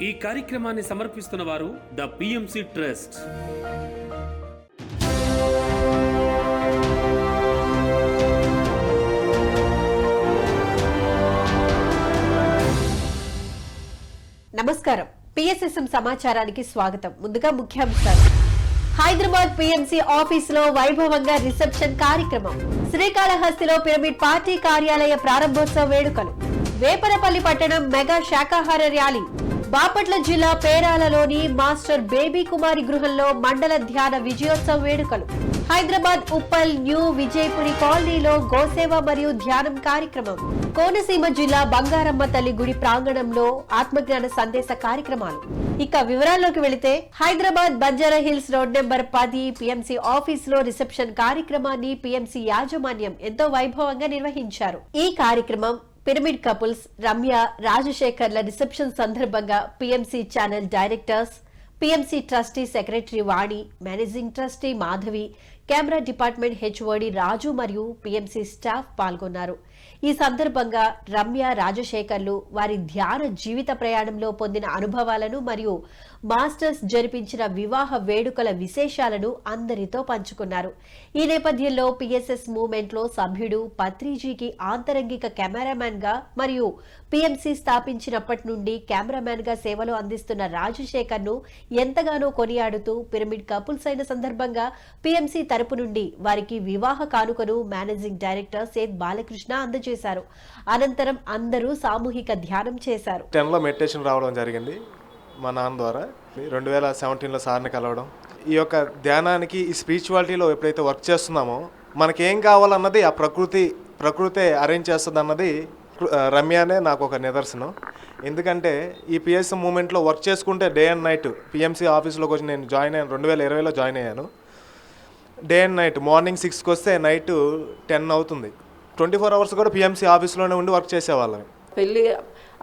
ఈ కార్యక్రమాన్ని సమర్పిస్తున్న వారు ద పిఎంసి ట్రస్ట్. నమస్కారం. పిఎస్ఎస్ఎం సమాచారానికి స్వాగతం. ముందుగా ముఖ్యాంశాలు. హైదరాబాద్ పిఎంసి ఆఫీసులో వైభవంగా రిసెప్షన్ కార్యక్రమం. శ్రీకాళహస్తిలో పిరమిడ్ పార్టీ కార్యాలయ ప్రారంభోత్సవ వేడుకలు. వేపనపల్లి పట్టణం మెగా శాకాహార ర్యాలీ. బాపట్ల జిల్లా పేరాలలోని మాస్టర్ బేబీ కుమారి గృహంలో మండల ధ్యాన విజయోత్సవ వేడుకలు. హైదరాబాద్ ఉప్పల్ న్యూ విజయపురి కాలనీలో గోసేవ మరియు ధ్యానం కార్యక్రమం. కోనసీమ జిల్లా బంగారమ్మ తల్లి గుడి ప్రాంగణంలో ఆత్మజ్ఞాన సందేశ కార్యక్రమాలు. ఇక వివరాల్లోకి వెళితే Hyderabad Banjara hills road number 10 PMC office లో రిసెప్షన్ కార్యక్రమాన్ని పిఎంసి యాజమాన్యం ఎంతో వైభవంగా నిర్వహించారు. ఈ కార్యక్రమం పిరమిడ్ కపుల్స్ రమ్య రాజశేఖర్ల రిసెప్షన్ సందర్భంగా PMC channel directors, PMC trustee secretary Vani, managing trustee Madhavi, camera department HOD Raju మరియు పిఎంసి స్టాఫ్ పాల్గొన్నారు. ఈ సందర్భంగా రమ్య రాజశేఖర్లు వారి ధ్యాన జీవిత ప్రయాణంలో పొందిన అనుభవాలను మరియు మాస్టర్స్ జరిపించిన వివాహ వేడుకల విశేషాలను అందరితో పంచుకున్నారు. ఈ నేపథ్యంలో పిఎస్ఎస్ మూవ్మెంట్ లో సభ్యుడు పత్రిజీకి ఆంతరంగిక కెమెరామ్యాన్ గా మరియు పిఎంసి స్థాపించినప్పటి నుండి కెమెరామ్యాన్ గా సేవలు అందిస్తున్న రాజశేఖర్ ను ఎంతగానో కొనియాడుతూ పిరమిడ్ కపుల్స్ అయిన సందర్భంగా పిఎంసి తరపు నుండి వారికి వివాహ కానుకను మేనేజింగ్ డైరెక్టర్ సేత్ బాలకృష్ణ అందజేశారు. అనంతరం అందరూ సామూహిక ధ్యానం చేశారు. 10లో మెడిటేషన్ రావడం జరిగింది మా నాన్న ద్వారా. 2017లో సార్ని కలవడం. ఈ యొక్క ధ్యానానికి ఈ స్పిరిచువాలిటీలో ఎప్పుడైతే వర్క్ చేస్తున్నామో మనకేం కావాలన్నది ఆ ప్రకృతే అరేంజ్ చేస్తుంది అన్నది రమ్యనే నాకు ఒక నిదర్శనం. ఎందుకంటే ఈ పిఎస్ఎం మూమెంట్లో వర్క్ చేసుకుంటే డే అండ్ నైట్ పిఎంసి ఆఫీస్లోకి వచ్చి నేను జాయిన్ అయ్యాను. 2020లో జాయిన్ అయ్యాను. డే అండ్ నైట్ మార్నింగ్ 6కి వస్తే నైట్ 10 అవుతుంది. 24 అవర్స్ కూడా పిఎంసి ఆఫీస్లోనే ఉండి వర్క్ చేసేవాళ్ళం. పెళ్ళి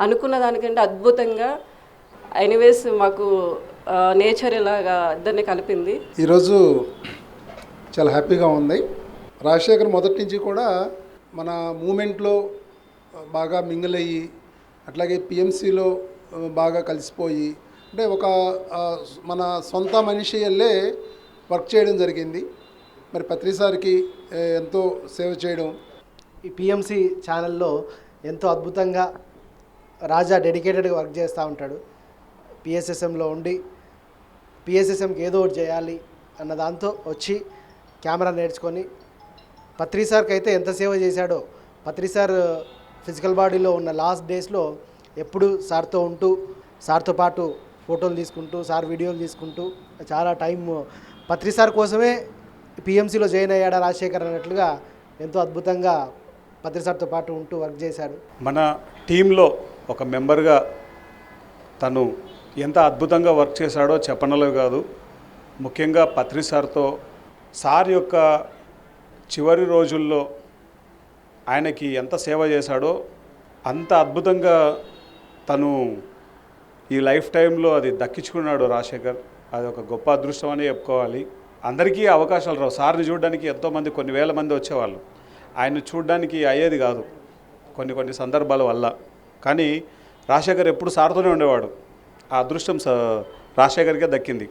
అనుకున్న దానికంటే అద్భుతంగా ఎనీవేస్ మాకు నేచర్ ఇలాగా ఇద్దరిని కలిపింది. ఈరోజు చాలా హ్యాపీగా ఉంది. రాజశేఖర్ మొదటి నుంచి కూడా మన మూమెంట్లో బాగా మింగిల్ అయ్యి అట్లాగే పిఎంసిలో బాగా కలిసిపోయి అంటే ఒక మన సొంత మనిషి వెళ్ళే వర్క్ చేయడం జరిగింది. మరి పత్రిసారికి ఎంతో సేవ చేయడం. ఈ పిఎంసి ఛానల్లో ఎంతో అద్భుతంగా రాజా డెడికేటెడ్గా వర్క్ చేస్తూ ఉంటాడు. పిఎస్ఎస్ఎంలో ఉండి పిఎస్ఎస్ఎంకి ఏదో ఒకటి చేయాలి అన్న దాంతో వచ్చి కెమెరా నేర్చుకొని పత్రిసార్కి అయితే ఎంత సేవ చేశాడో. పత్రిసార్ ఫిజికల్ బాడీలో ఉన్న లాస్ట్ డేస్లో ఎప్పుడు సార్తో ఉంటూ సార్తో పాటు ఫోటోలు తీసుకుంటూ సార్ వీడియోలు తీసుకుంటూ చాలా టైం పత్రిసార్ కోసమే పిఎంసిలో జాయిన్ అయ్యాడా రాజశేఖర్ అన్నట్లుగా ఎంతో అద్భుతంగా పత్రిసార్తో పాటు ఉంటూ వర్క్ చేశాడు. మన టీంలో ఒక మెంబర్గా తను ఎంత అద్భుతంగా వర్క్ చేశాడో చెప్పనలో కాదు. ముఖ్యంగా పత్రిసార్తో సార్ యొక్క చివరి రోజుల్లో ఆయనకి ఎంత సేవ చేశాడో అంత అద్భుతంగా తను ఈ లైఫ్ టైంలో అది దక్కించుకున్నాడు రాజశేఖర్. అది ఒక గొప్ప అదృష్టం అని చెప్పుకోవాలి. అందరికీ అవకాశాలు రావు. సార్ని చూడడానికి ఎంతోమంది కొన్ని వేల మంది వచ్చేవాళ్ళు. ఆయన చూడడానికి అయ్యేది కాదు కొన్ని సందర్భాల వల్ల. కానీ రాజశేఖర్ ఎప్పుడు సార్తోనే ఉండేవాడు. ఆ అదృష్టం రాజశేఖర్కే దక్కింది.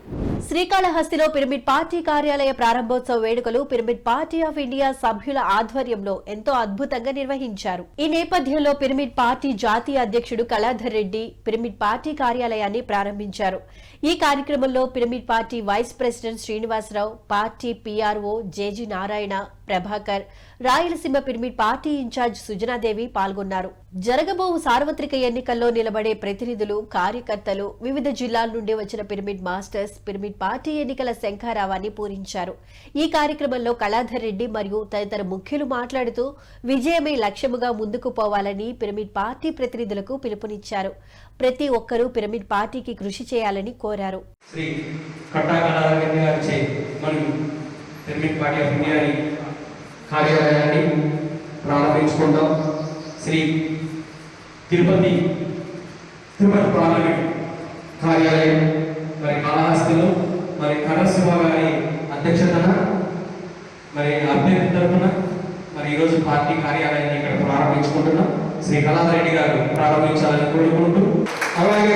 శ్రీకాళహస్తిలో పిరమిడ్ పార్టీ కార్యాలయ ప్రారంభోత్సవ వేడుకలు పిరమిడ్ పార్టీ ఆఫ్ ఇండియా సభ్యుల ఆధ్వర్యంలో ఎంతో అద్భుతంగా నిర్వహించారు. ఈ నేపథ్యంలో పిరమిడ్ పార్టీ జాతీయ అధ్యక్షుడు కళాధర్ రెడ్డి పిరమిడ్ పార్టీ కార్యాలయాన్ని ప్రారంభించారు. ఈ కార్యక్రమంలో pyramid party vice president Srinivasarao, party PRO JG Narayana, Prabhakar, Rayalaseema pyramid party incharge Sujanadevi పాల్గొన్నారు. జరగబోవు సార్వత్రిక ఎన్నికల్లో నిలబడే ప్రతినిధులు, కార్యకర్తలు, వివిధ జిల్లాల నుండి వచ్చిన పిరమిడ్ మాస్టర్స్ పిరమిడ్ పార్టీ ఎన్నికల శంఖారావాన్ని పూరించారు. ఈ కార్యక్రమంలో కళాధర్ రెడ్డి మరియు తదితర ముఖ్యులు మాట్లాడుతూ విజయమే లక్ష్యముగా ముందుకు పోవాలని పిరమిడ్ పార్టీ ప్రతినిధులకు పిలుపునిచ్చారు. ప్రతి ఒక్కరూ పిరమిడ్ పార్టీకి కృషి చేయాలని కోరారు. Shri pyramid party of India కార్యాలయాన్ని ప్రారంభించుకుంటాం. శ్రీ తిరుపతి పార్లమెంట్ కార్యాలయం మరి కాళహస్తిలో మరి కరశివ గారి అధ్యక్షతన మరి అభ్యర్థి తరఫున మరి ఈరోజు పార్టీ కార్యాలయాన్ని ఇక్కడ ప్రారంభించుకుంటున్నాం. శ్రీ కళాధర్ రెడ్డి గారు ప్రారంభించాలని కోరుకుంటూ అలాగే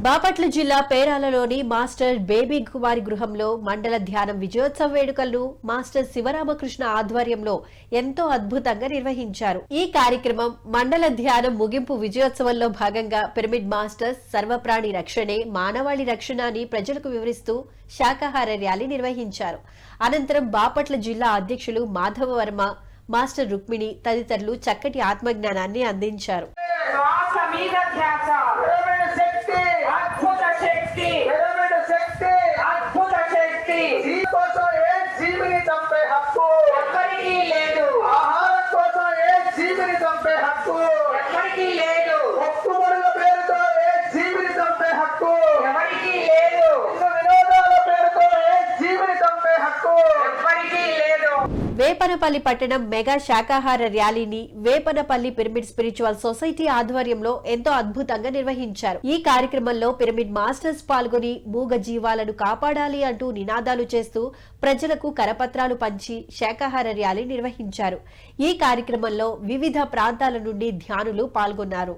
బాపట్ల జిల్లా పేరాలలోని మాస్టర్ బేబీ కుమారి గృహంలో మండల ధ్యానం విజయోత్సవ వేడుకలను మాస్టర్ శివరామకృష్ణ ఆధ్వర్యంలో ఎంతో అద్భుతంగా నిర్వహించారు. ఈ కార్యక్రమం మండల ధ్యానం ముగింపు విజయోత్సవంలో భాగంగా పిరమిడ్ మాస్టర్స్ సర్వప్రాణి రక్షణే మానవాళి రక్షణ అని ప్రజలకు వివరిస్తూ శాకాహార ర్యాలీ నిర్వహించారు. అనంతరం బాపట్ల జిల్లా అధ్యక్షులు మాధవ వర్మ, మాస్టర్ రుక్మిణి తదితరులు చక్కటి ఆత్మజ్ఞానాన్ని అందించారు. వేపనపల్లి పట్టణం మెగా శాకాహార ర్యాలీని వేపనపల్లి పిరమిడ్ స్పిరిచువల్ సొసైటీ ఆధ్వర్యంలో ఎంతో అద్భుతంగా నిర్వహించారు. ఈ కార్యక్రమంలో పిరమిడ్ మాస్టర్స్ పాల్గొని మూగ జీవాలను కాపాడాలి అంటూ నినాదాలు చేస్తూ ప్రజలకు కరపత్రాలు పంచి శాకాహార ర్యాలీ నిర్వహించారు. ఈ కార్యక్రమంలో వివిధ ప్రాంతాల నుండి ధ్యానులు పాల్గొన్నారు.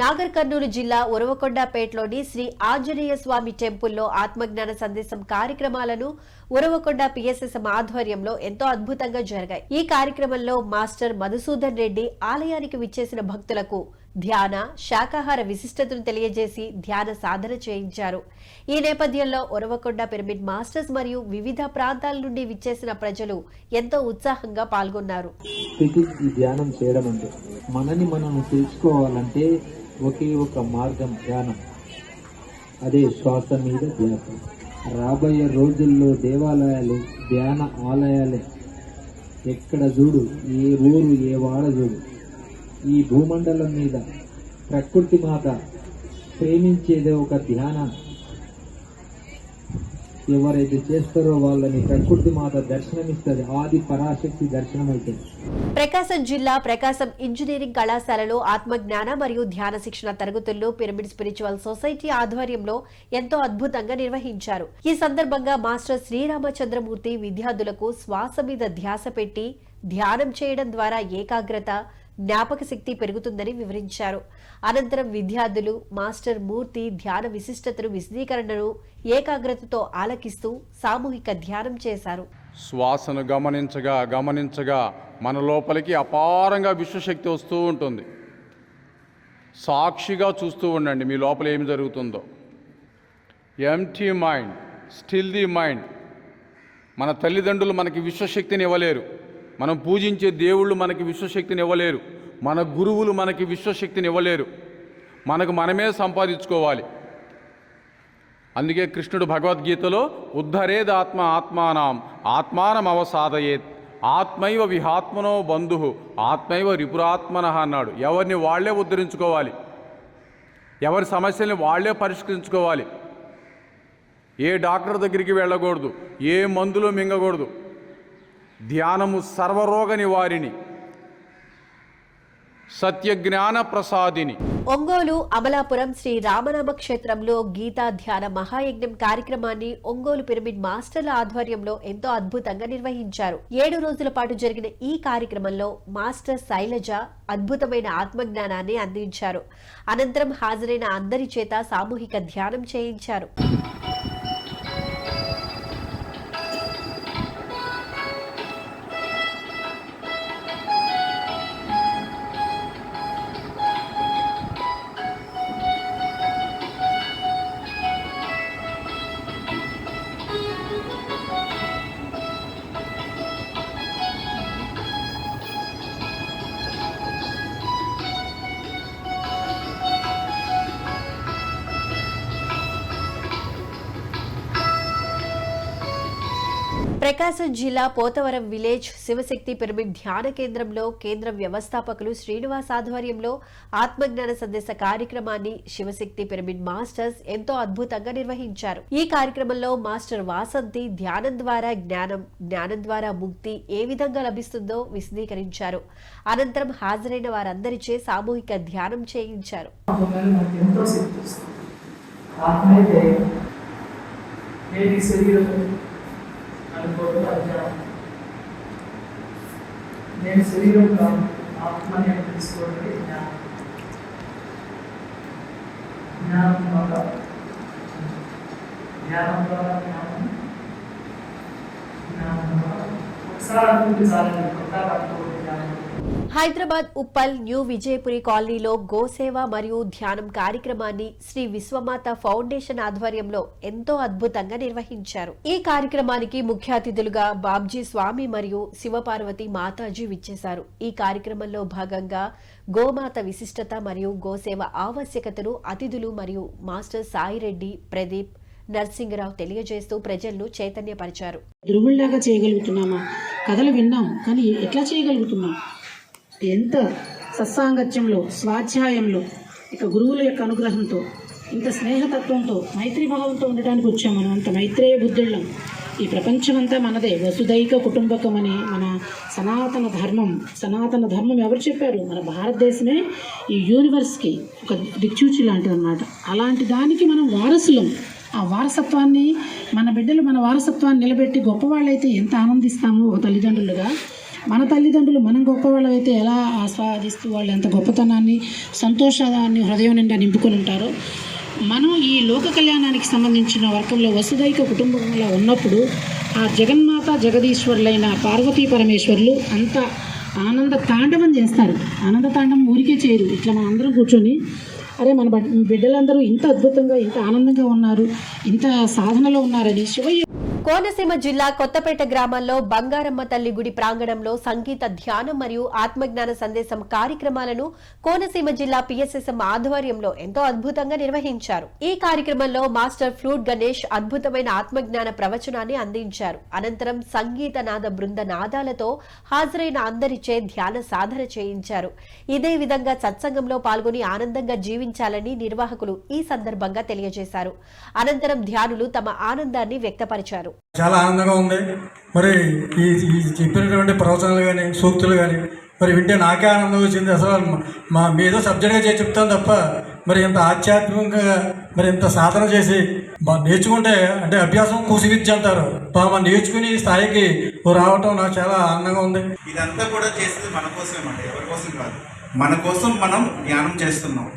నాగర్ కర్నూలు జిల్లా ఉరవకొండపేటలోని శ్రీ ఆంజనేయ స్వామి టెంపుల్లో ఆత్మజ్ఞాన సందేశం కార్యక్రమాలను ఉరవకొండ పిఎస్ఎస్ఎం ఆధ్వర్యంలో ఎంతో అద్భుతంగా జరిగాయి. ఈ కార్యక్రమంలో మాస్టర్ మధుసూదన్ రెడ్డి ఆలయానికి విచ్చేసిన భక్తులకు ధ్యాన శాకాహార విశిష్టతను తెలియజేసి ధ్యాన సాధన చేయించారు. ఈ నేపథ్యంలో ఉరవకొండ పిరమిడ్ మాస్టర్స్ మరియు వివిధ ప్రాంతాల నుండి విచ్చేసిన ప్రజలు ఎంతో ఉత్సాహంగా పాల్గొన్నారు. ధ్యానం చేయడం అంటే మనని మనం తెలుసుకోవాలంటే ఒకే ఒక మార్గం ధ్యానం, అదే శ్వాస మీద ధ్యానం. రాబోయే రోజుల్లో దేవాలయాలు ధ్యాన ఆలయాలే. ఎక్కడ చూడు, ఏ ఊరు ఏ వాడ చూడు, ఈ భూమండలం మీద ప్రకృతి మాత ప్రేమించేదే ఒక ధ్యానం. ఎవరైతే చేస్తారో వాళ్ళని ప్రకృతి మాత దర్శనమిస్తుంది, ఆది పరాశక్తి దర్శనమైతుంది. ప్రకాశం జిల్లా ప్రకాశం ఇంజనీరింగ్ కళాశాలలో ఆత్మజ్ఞాన మరియు ధ్యాన శిక్షణ తరగతుల్లో పిరమిడ్ స్పిరిచువల్ సొసైటీ ఆధ్వర్యంలో ఎంతో అద్భుతంగా నిర్వహించారు. ఈ సందర్భంగా మాస్టర్ శ్రీరామచంద్రమూర్తి విద్యార్థులకు శ్వాస మీద ధ్యాస పెట్టి ధ్యానం చేయడం ద్వారా ఏకాగ్రత, జ్ఞాపక శక్తి పెరుగుతుందని వివరించారు. అనంతరం విద్యార్థులు మాస్టర్ మూర్తి ధ్యాన విశిష్టతను, విశదీకరణను ఏకాగ్రతతో ఆలకిస్తూ సామూహిక ధ్యానం చేశారు. శ్వాసను గమనించగా గమనించగా మన లోపలికి అపారంగా విశ్వశక్తి వస్తూ ఉంటుంది. సాక్షిగా చూస్తూ ఉండండి మీ లోపల ఏమి జరుగుతుందో. Empty mind, still the mind. మన తల్లిదండ్రులు మనకి విశ్వశక్తిని ఇవ్వలేరు, మనం పూజించే దేవుళ్ళు మనకి విశ్వశక్తిని ఇవ్వలేరు, మన గురువులు మనకి విశ్వశక్తిని ఇవ్వలేరు. మనకు మనమే సంపాదించుకోవాలి. అందుకే కృష్ణుడు భగవద్గీతలో ఉద్ధరేద్ ఆత్మ ఆత్మానం ఆత్మానం అవసాదయేత్ ఆత్మైవ విహాత్మనో బంధు ఆత్మైవ రిపురాత్మన అన్నాడు. ఎవరిని వాళ్లే ఉద్ధరించుకోవాలి, ఎవరి సమస్యల్ని వాళ్లే పరిష్కరించుకోవాలి. ఏ డాక్టర్ దగ్గరికి వెళ్ళకూడదు, ఏ మందులు మింగకూడదు. ధ్యానము సర్వరోగ నివారిణి, సత్యజ్ఞాన ప్రసాదిని. ఒంగోలు అమలాపురం శ్రీ రామనామ క్షేత్రంలో గీతా ధ్యాన మహాయజ్ఞం కార్యక్రమాన్ని ఒంగోలు పిరమిడ్ మాస్టర్ల ఆధ్వర్యంలో ఎంతో అద్భుతంగా నిర్వహించారు. 7 రోజుల పాటు జరిగిన ఈ కార్యక్రమంలో మాస్టర్ శైలజ అద్భుతమైన ఆత్మజ్ఞానాన్ని అందించారు. అనంతరం హాజరైన అందరి చేత సామూహిక ధ్యానం చేయించారు. ప్రకాశం జిల్లా పోతవరం విలేజ్ శివశక్తి పిరమిడ్ ధ్యాన కేంద్రంలో కేంద్ర వ్యవస్థాపకులు శ్రీనివాస్ ఆధ్వర్యంలో ఆత్మజ్ఞాన సందేశ కార్యక్రమాన్ని శివశక్తి పిరమిడ్ మాస్టర్స్ ఎంతో అద్భుతంగా నిర్వహించారు. ఈ కార్యక్రమంలో మాస్టర్ వాసంతి ధ్యానం ద్వారా జ్ఞానం, జ్ఞానం ద్వారా ముక్తి ఏ విధంగా లభిస్తుందో విశదీకరించారు. అనంతరం హాజరైన వారందరిచే సామూహిక ధ్యానం చేయించారు. నేను శరీరంలో ఆత్మని తెలుసుకోవడానికి జ్ఞానం ద్వారా ఒకసారి అనుకుంటే చాలండి, కొత్త పట్టుకోవడం జ్ఞానం. హైదరాబాద్ ఉప్పల్ న్యూ విజయపురి కాలనీలో గోసేవ మరియు ధ్యానం కార్యక్రమాన్ని శ్రీ విశ్వమాత ఫౌండేషన్ ఆధ్వర్యంలో ఎంతో అద్భుతంగా నిర్వహించారు. ఈ కార్యక్రమానికి ముఖ్య అతిథులుగా బాబ్జీ స్వామి మరియు శివపార్వతి మాతాజీ విచ్చేశారు. ఈ కార్యక్రమంలో భాగంగా గోమాత విశిష్టత మరియు గోసేవ ఆవశ్యకతను అతిథులు మరియు మాస్టర్ సాయిరెడ్డి, ప్రదీప్, నర్సింగరావు తెలియజేస్తూ ప్రజలను చైతన్యపరిచారు. ధ్రువుల్లాగా చేయగలుగుతున్నామా? కథలు విన్నాం, కానీ ఎట్లా చేయగలుగుతున్నాం? ఎంత సత్సాంగత్యంలో, స్వాధ్యాయంలో, ఇక గురువుల యొక్క అనుగ్రహంతో, ఇంత స్నేహతత్వంతో, మైత్రీభావంతో ఉండడానికి వచ్చాం. మనం అంత మైత్రేయ బుద్ధుళ్ళం. ఈ ప్రపంచమంతా మనదే, వసుదైక కుటుంబకం అని మన సనాతన ధర్మం ఎవరు చెప్పారు? మన భారతదేశమే ఈ యూనివర్స్కి ఒక దిక్చూచి లాంటిది అన్నమాట. అలాంటి దానికి మనం వారసులం. ఆ వారసత్వాన్ని మన బిడ్డలు మన వారసత్వాన్ని నిలబెట్టి గొప్పవాళ్ళైతే ఎంత ఆనందిస్తామో ఒక తల్లిదండ్రులుగా, మన తల్లిదండ్రులు మనం గొప్పవాళ్ళైతే ఎలా ఆస్వాదిస్తూ వాళ్ళు ఎంత గొప్పతనాన్ని, సంతోషాన్ని హృదయం నిండా నింపుకొని ఉంటారో, మనం ఈ లోక కళ్యాణానికి సంబంధించిన వర్గంలో వసుదైక కుటుంబంలో ఉన్నప్పుడు ఆ జగన్మాత జగదీశ్వరులైన పార్వతీ పరమేశ్వరులు అంత ఆనంద తాండవం చేస్తారు. ఆనంద తాండవం ఊరికే చేయరు. ఇట్లా మనం అందరం కూర్చొని అరే మన బిడ్డలందరూ ఇంత అద్భుతంగా, ఇంత ఆనందంగా ఉన్నారు, ఇంత సాధనలో ఉన్నారని శివయ్య. కోనసీమ జిల్లా కొత్తపేట గ్రామంలో బంగారమ్మ తల్లి గుడి ప్రాంగణంలో సంగీత ధ్యానం మరియు ఆత్మజ్ఞాన సందేశం కార్యక్రమాలను కోనసీమ జిల్లా పిఎస్ఎస్ఎం ఆధ్వర్యంలో ఎంతో అద్భుతంగా నిర్వహించారు. ఈ కార్యక్రమంలో మాస్టర్ ఫ్లూట్ గణేష్ అద్భుతమైన ఆత్మజ్ఞాన ప్రవచనాన్ని అందించారు. అనంతరం సంగీత నాద బృంద నాదాలతో హాజరైన అందరిచే ధ్యాన సాధన చేయించారు. ఇదే విధంగా సత్సంగంలో పాల్గొని ఆనందంగా జీవించాలని నిర్వాహకులు ఈ సందర్భంగా తెలియజేశారు. అనంతరం ధ్యానులు తమ ఆనందాన్ని వ్యక్తపరిచారు. చాలా ఆనందంగా ఉంది. మరి ఈ చెప్పినటువంటి ప్రవచనాలు కానీ, సూక్తులు కానీ మరి వింటే నాకే ఆనందం వచ్చింది. అసలు మీద సబ్జెక్ట్గా చేసి చెప్తాను తప్ప మరి ఇంత ఆధ్యాత్మికంగా మరి ఇంత సాధన చేసి నేర్చుకుంటే, అంటే అభ్యాసం కూసి విద్య అంటారు, మనం నేర్చుకుని స్థాయికి రావటం నాకు చాలా ఆనందంగా ఉంది. ఇదంతా కూడా చేసేది మన కోసమే మాట, ఎవరి కోసం కాదు. మన కోసం మనం ధ్యానం చేస్తున్నాం,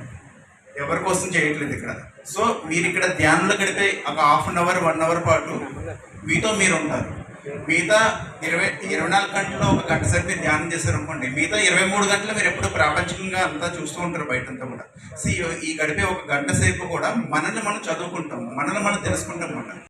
ఎవరి కోసం చేయట్లేదు ఇక్కడ. సో మీరు ఇక్కడ ధ్యానంలో గడిపే ఒక హాఫ్ అన్ అవర్ 1 అవర్ పాటు మీతో మీరు ఉంటారు. మిగతా 24 గంటల్లో 1 గంట సేపు మీరు ధ్యానం చేశారు అనుకోండి, మిగతా 23 గంటలు మీరు ఎప్పుడు ప్రాపంచికంగా అంతా చూస్తూ ఉంటారు బయటంతా కూడా. సో ఈ గడిపే 1 గంట సేపు కూడా మనల్ని మనం చదువుకుంటాం, మనల్ని మనం తెలుసుకుంటాం అన్నమాట.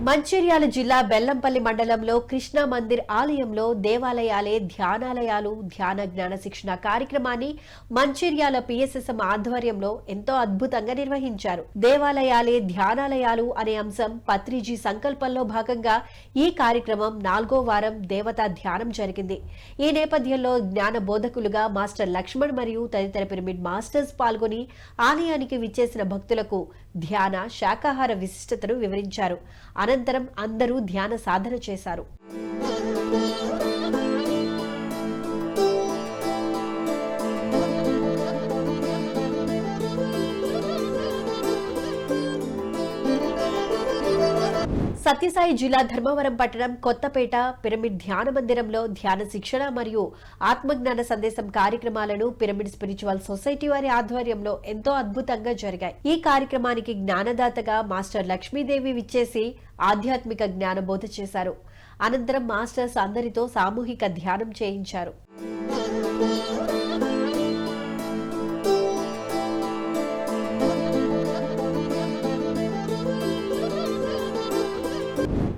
మంచిర్యాల జిల్లా బెల్లంపల్లి మండలంలో కృష్ణా మందిర్ ఆలయంలో దేవాలయాలే ధ్యానాలయాలు ధ్యాన జ్ఞాన శిక్షణ కార్యక్రమాన్ని మంచిర్యాల పిఎస్ఎస్ఎం ఆధ్వర్యంలో ఎంతో అద్భుతంగా నిర్వహించారు. దేవాలయాలే ధ్యానాలయాలు అనే అంశం పత్రిజీ సంకల్పంలో భాగంగా ఈ కార్యక్రమం 4వ వారం దేవతా ధ్యానం జరిగింది. ఈ నేపథ్యంలో జ్ఞాన బోధకులుగా మాస్టర్ లక్ష్మణ్ మరియు తదితర పిరమిడ్ మాస్టర్స్ పాల్గొని ఆలయానికి విచ్చేసిన భక్తులకు ధ్యాన, శాకాహార విశిష్టతను వివరించారు. అనంతరం అందరూ ధ్యాన సాధన చేశారు. సత్యసాయి జిల్లా ధర్మవరం పట్టణం కొత్తపేట పిరమిడ్ ధ్యాన మందిరంలో ధ్యాన శిక్షణ మరియు ఆత్మజ్ఞాన సందేశం కార్యక్రమాలను పిరమిడ్ స్పిరిచువల్ సొసైటీ వారి ఆధ్వర్యంలో ఎంతో అద్భుతంగా జరిగాయి. ఈ కార్యక్రమానికి జ్ఞానదాతగా మాస్టర్ లక్ష్మీదేవి విచ్చేసి ఆధ్యాత్మిక జ్ఞాన బోధ చేశారు. అనంతరం మాస్టర్స్ అందరితో సామూహిక ధ్యానం చేయించారు.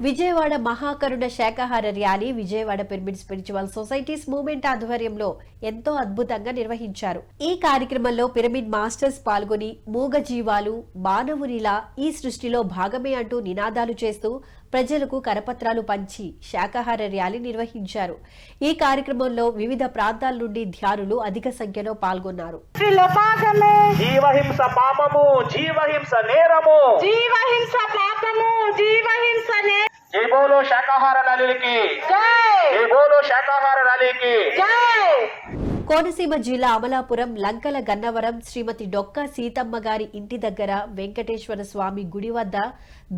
విజయవాడ మహాకరుణ శాకాహార rally Vijayawada pyramid spiritual societies movement ఆధ్వర్యంలో ఎంతో అద్భుతంగా నిర్వహించారు. ఈ కార్యక్రమంలో పిరమిడ్ మాస్టర్స్ పాల్గొని మూగజీవాలు మానవునిలా ఈ సృష్టిలో భాగమే అంటూ నినాదాలు చేస్తూ ప్రజలకు కరపత్రాలు పంచి శాకాహార ర్యాలీ నిర్వహించారు. ఈ కార్యక్రమంలో వివిధ ప్రాంతాల నుండి ధ్యానులు అధిక సంఖ్యలో పాల్గొన్నారు. జీవహింస పాపము, జీవహింస నేరము, జీవహింస పాపము, జీవహింస జై బోలో శాకాహార ర్యాలీకి జై బోలో శాకాహార ర్యాలీకి జై. కోనసీమ జిల్లా అమలాపురం లంకల గన్నవరం శ్రీమతి డొక్క సీతమ్మ గారి ఇంటి దగ్గర వెంకటేశ్వర స్వామి గుడి వద్ద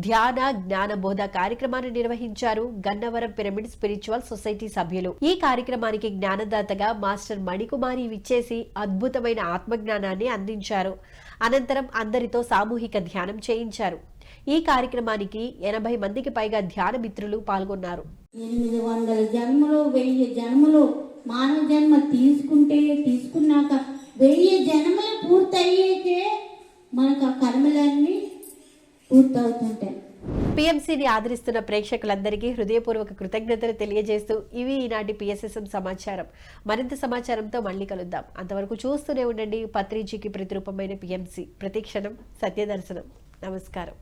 ధ్యాన జ్ఞానబోధ కార్యక్రమాన్ని నిర్వహించారు గన్నవరం పిరమిడ్ స్పిరిచువల్ సొసైటీ సభ్యులు. ఈ కార్యక్రమానికి జ్ఞానదాతగా మాస్టర్ మణికుమారి విచ్చేసి అద్భుతమైన ఆత్మజ్ఞానాన్ని అందించారు. అనంతరం అందరితో సామూహిక ధ్యానం చేయించారు. ఈ కార్యక్రమానికి 80 మందికి పైగా ధ్యాన మిత్రులు పాల్గొన్నారు. 800 జన్మలు 1000 జన్మలు మానవ జన్మ తీసుకున్నాక 1000 జన్మలు పూర్తయ్యేకే మనకు ఆ కర్మలన్నీ పూర్తవుతుంటాయి. పిఎంసీని ఆదరిస్తున్న ప్రేక్షకులందరికీ హృదయపూర్వక కృతజ్ఞతలు తెలియజేస్తూ ఇవి ఈనాటి పిఎస్ఎస్ఎం సమాచారం. మరింత సమాచారంతో మళ్ళీ కలుద్దాం. అంతవరకు చూస్తూనే ఉండండి పత్రిజీకి ప్రతిరూపమైన పిఎంసీ. ప్రతిక్షణం సత్యదర్శనం. నమస్కారం.